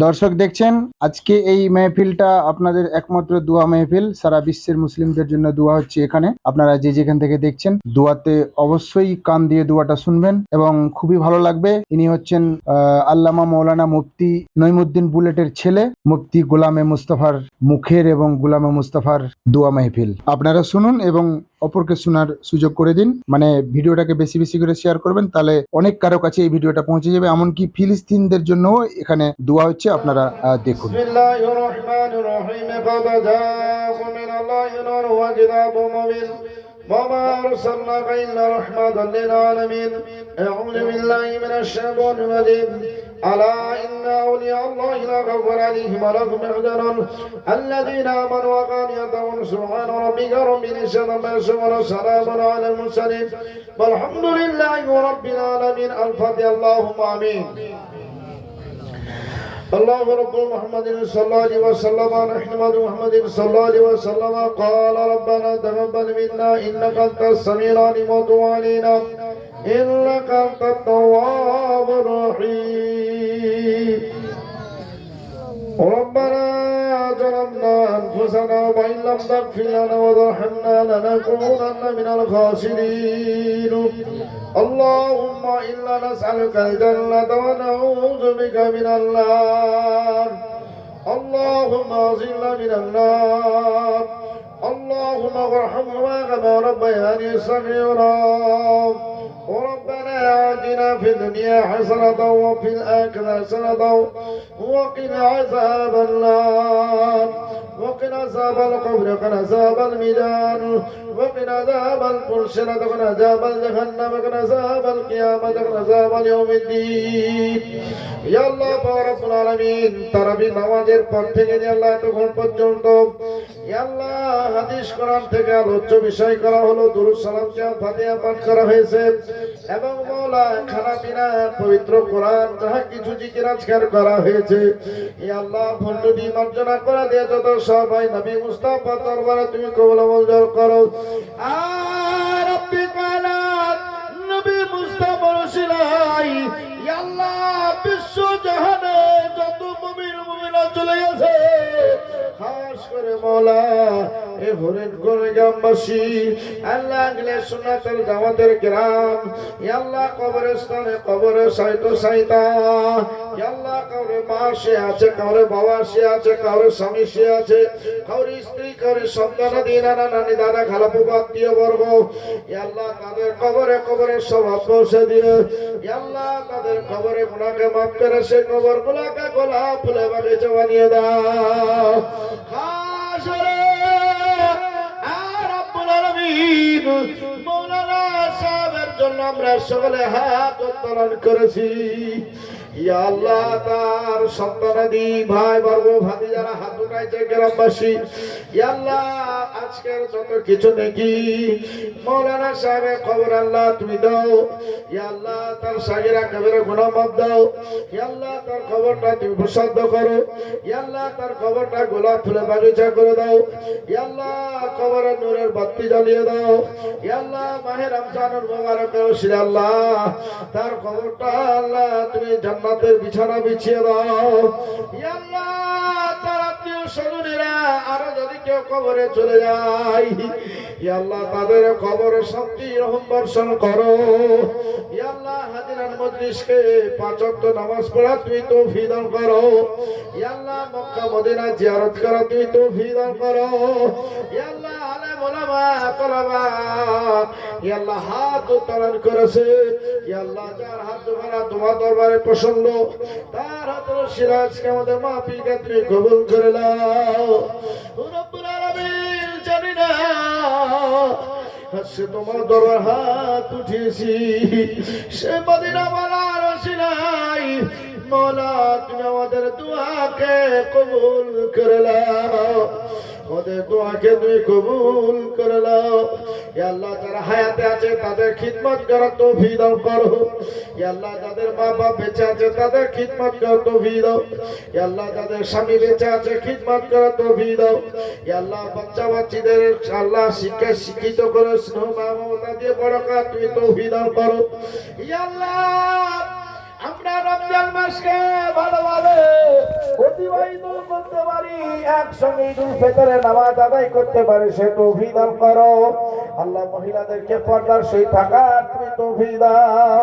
দর্শক দেখছেন আজকে এই মেহফিলটা আপনাদের একমাত্র দোয়া মেহফিল। সারা বিশ্বের মুসলিমদের জন্য দোয়া হচ্ছে এখানে। আপনারা যে যেখান থেকে দেখছেন দোয়াতে অবশ্যই কান দিয়ে দোয়াটা শুনবেন এবং খুবই ভালো লাগবে। ইনি হচ্ছেন আল্লামা মৌলানা মুফতি নইমুদ্দিন বুলেটের ছেলে মুফতি গোলামে মুস্তাফার মুখের এবং গোলামে মুস্তাফার দোয়া মেহফিল। আপনারা শুনুন এবং অপরকে শোনার সুযোগ করে দিন। মানে ভিডিওটাকে বেশি বেশি করে শেয়ার করবেন, তাহলে অনেক কারো কাছে এই ভিডিওটা পৌঁছে যাবে। এমনকি ফিলিস্তিনদের জন্য এখানে দোয়া হচ্ছে, আপনারা দেখুন। বিসমিল্লাহির রহমানির রহিম। قد جاءكم من الله نور وكتاب مبين وما أرسلناك إلا رحمة للعالمين. أعوذ بالله من الشيطان الرجيم. ألا إن أولياء الله لا خوف عليهم ولا هم يحزنون الذين آمنوا وكانوا يتقون. سبحان ربك رب العزة عما يصفون وسلام على المرسلين والحمد لله رب العالمين. الفاتحة. اللهم آمين. الله رب محمد صلى الله عليه وسلم نحمد محمد صلى الله عليه وسلم. قال ربنا تقبل منا إنك أنت السميع العليم وتب علينا إنك أنت التواب الرحيم. ربنا ظلمنا أنفسنا وإن لم تغفر لنا وترحمنا لنكونن من الخاسرين. اللهم إنا نسألك الجنة ونعوذ بك من النار. اللهم أعذنا من النار. اللهم ارحمهما كما ربياني صغيرا. ربنا آتنا في الدنيا حسنة وفي الآخرة حسنة وقنا عذاب النار وقنا عذاب القبر وقنا عذاب الميزان وقنا عذاب الحشر وقنا عذاب جهنم وقنا عذاب القيامة وقنا عذاب يوم الدين. يا الله رب العالمين তারাবি নামাজের পর থেকে আল্লাহ তখন পর্যন্ত আল্লাহ হাদিস কোরআন থেকে আলোচ্য বিষয় করা হলো দুরূদ সালাম ফাতিহা পাঠ করা হয়েছে এবং মওলা খানা পিনা পবিত্র কোরআন যাহা কিছু জিকির আজকার করা হয়েছে ইয়া আল্লাহ ভণ্ডটি মার্জনা করা দিয়ে যত সবাই নবী মুস্তাফা দরবারে তুমি কবুল মঞ্জুর করো। আর রব্বি কালাত নবী মুস্তাফা রসুলাই ইয়া আল্লাহ বিশ্ব জাহানে যত মুমিন মুমিনা চলে গেছে খাস করে মওলা এ হরিণগঞ্জ গ্রামবাসী আল্লাহ আগলে সুন্নাতের জামাতের গ্রাম ইয়া আল্লাহ কবরস্থানে কবরে সাইতো সাইতা ইয়া আল্লাহ কাউরে মা সে আছে কাউরে বাবা সে আছে কাউরে স্বামী সে আছে কাউরে স্ত্রী কাউরে সন্তান নানা নানি দাদা খালাপু আত্মীয় বর্গ ইয়া আল্লাহ তাদের কবরে কবরে সওয়াব পৌঁছে দিও। ইয়া আল্লাহ তাদের কবরে গুনাহকে মাফ করে সে কবরগুলোকে গোলাপ ফুলে বাগিচা বানিয়ে দাও। খাস করে মৌলানা সাহেবের জন্য আমরা সকলে হাত উত্তোলন করেছি। ইয়া আল্লাহ তার সন্তানাদি ভাই বর্গ ভাতিজারা হাত উঠাইছে গ্রামবাসী ইয়া আল্লাহ আজকের যত কিছু নাকি মৌলানা সাহেবের খবর আল্লাহ তুমি দাও। ইয়া আল্লাহ তার সাগিরা কবিরা গুনাহ মাফ দাও। ইয়া আল্লাহ তার খবরটা তুমি প্রসাদ করো। ইয়া আল্লাহ তার খবরটা গোলাপ ফুলে বাগিচা করে দাও। ইয়া আল্লাহ কবরের নূরের বাতি জ্বালিয়ে দাও। ইয়া আল্লাহ মাহে রমজানুল মুবারক ওসিলা আল্লাহ তার খবরটা আল্লাহ তুমি জান্নাতের বিছানা বিছিয়ে দাও। ইয়া আল্লাহ তার আত্মীয় স্বজনেরা আরো যদি কেউ কবরে চলে যায় ইয়া আল্লাহ তাদের কবরে শান্তি রহম বর্ষণ করো। ইয়া আল্লাহ হাজিরান মজলিসকে পাঁচ ওয়াক্ত নামাজ পড়া তুমি তৌফিক দান করো। ইয়া আল্লাহ মক্কা মদিনা জিয়ারত করা তুমি তৌফিক দান করো। ইয়া আল্লাহ আলেম ওলামা তোলাবা ইয়া আল্লাহ হাত উত্তোলন করেছে ইয়া আল্লাহ যার হাত ধরা তোমার দরবারে পছন্দ তার হাতের সিরাজকে আমাদের মাহফিলকে তুমি কবুল করে নাও। রব্বুল আলামিন জানি না সে তোমার দরবার হাত উঠিয়েছি সে মদিনা ওয়ালার ওসিলায় মওলা তুমি আমাদের দোয়াকে কবুল করে নাও। ওদের দোয়াকে তুমি কবুল করে নাও। ইয়া আল্লাহ যারা হায়াতে আছে তাদের খিদমত করার তৌফিক দাও করো। ইয়া আল্লাহ যাদের মা বাপ বেঁচে আছে তাদের খিদমত করার তৌফিক দাও। ইয়া আল্লাহ যাদের স্বামী বেঁচে আছে খিদমত করার তৌফিক দাও। ইয়া আল্লাহ বাচ্চা বাচ্চাদের আল্লাহ শিক্ষায় শিক্ষিত করে স্নেহ মমতা দিয়ে বড় করার তুমি তৌফিক দাও করো। ইয়া আল্লাহ আমরা রমজান মাসকে ভালোভাবে বলতে পারি, একসঙ্গে ঈদুল ফিতরের নামাজ আদায় করতে পারি, সে তৌফিক দান করো আল্লাহ। মহিলাদেরকে পর্দার সেই থাকার তুমি তৌফিক দাও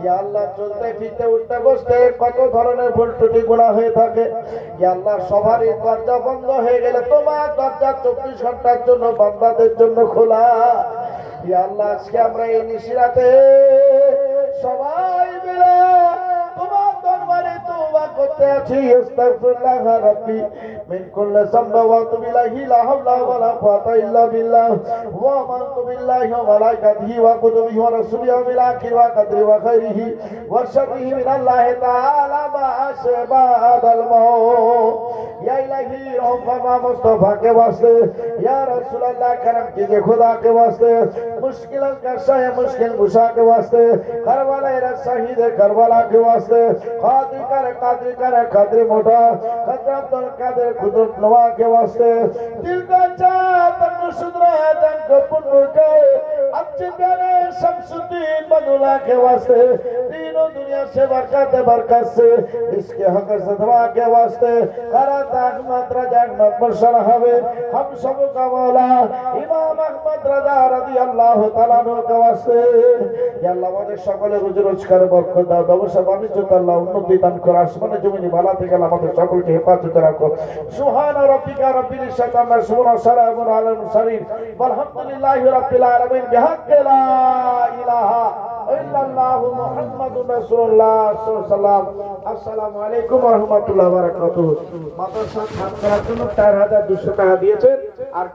ইয়া আল্লাহ। চলতে ফিরতে উঠতে বসতে কত ধরনের ভুল ত্রুটি গুনাহ হয়ে থাকে ইয়া আল্লাহ। সবারই দরজা বন্ধ হয়ে গেলে তোমার দরজা 24 ঘন্টার জন্য বান্দাদের জন্য খোলা ইয়া আল্লাহ। আজকে আমরা এই নিশিরাতে সবাই মিলে তোমার দরবারে তওবা করতে আছি। আস্তাগফিরুল্লাহ রাব্বি মিন কুল্লি যামবি ওয়া আতুবু ইলাইহি লা হাওলা ওয়া লা কুওয়াতা ইল্লা বিল্লাহ ওয়া আমানতু বিল্লাহি ওয়া মালাইকাতিহি ওয়া কুতুবিহি ওয়া রাসূলিহি ওয়া বিল আখিরি ওয়া কদরি ওয়া খাইরিহি ওয়া শাররিহি মিনাল্লাহি তাআলা মা আশবাদাল মাউত ইয়া ইলাহি রহমা মুস্তাফা के वास्ते या रसूल अल्लाह करम कीजिए खुदा के वास्ते। मुश्किल कशा है मुश्किल कुशा के वास्ते। करबला शहीद करबला के वास्ते। कादरी मोटा कदर अब्दुल कादिर कुदरत नवा के वास्ते। दिल का चाहत मुशुद्रा तन को पुण्य के अच्छे प्यारे शमसुद्दीन बदुल्ला के वास्ते। तीनों दुनिया से बरकत से इसके हक सदवा के वास्ते। करत अहमद रजा अहमद मुर्शद हवे हम सब का मौला इमाम अहमद रजा রাদিয়াল্লাহু তাআলা কে ওয়াস্তে ইয়া আল্লাহ আমাদের সকলের রুজি রোজগার বরকত দাও, ব্যবসা বাণিজ্য আল্লাহ উন্নতি দান করো, আসমানে জমিনে ভালো থেকে আমাদের সকলকে হেফাজতে রাখো। সুবহান রাব্বিকা রাব্বিল ইজ্জাতি আম্মা ইয়াসিফুন ওয়া সালামুন আলাল মুরসালিন ওয়ালহামদুলিল্লাহি রাব্বিল আলামিন বিহাক্কি লা ইলাহা ইল্লাল্লাহু মুহাম্মাদুর রাসূলুল্লাহ সাল্লাল্লাহু আলাইহি ওয়াসাল্লাম। আসসালামু আলাইকুম ওয়া রাহমাতুল্লাহি ওয়া বারাকাতুহু। মাদ্রাসা খান করার জন্য 4200 টাকা দিয়েছেন। আর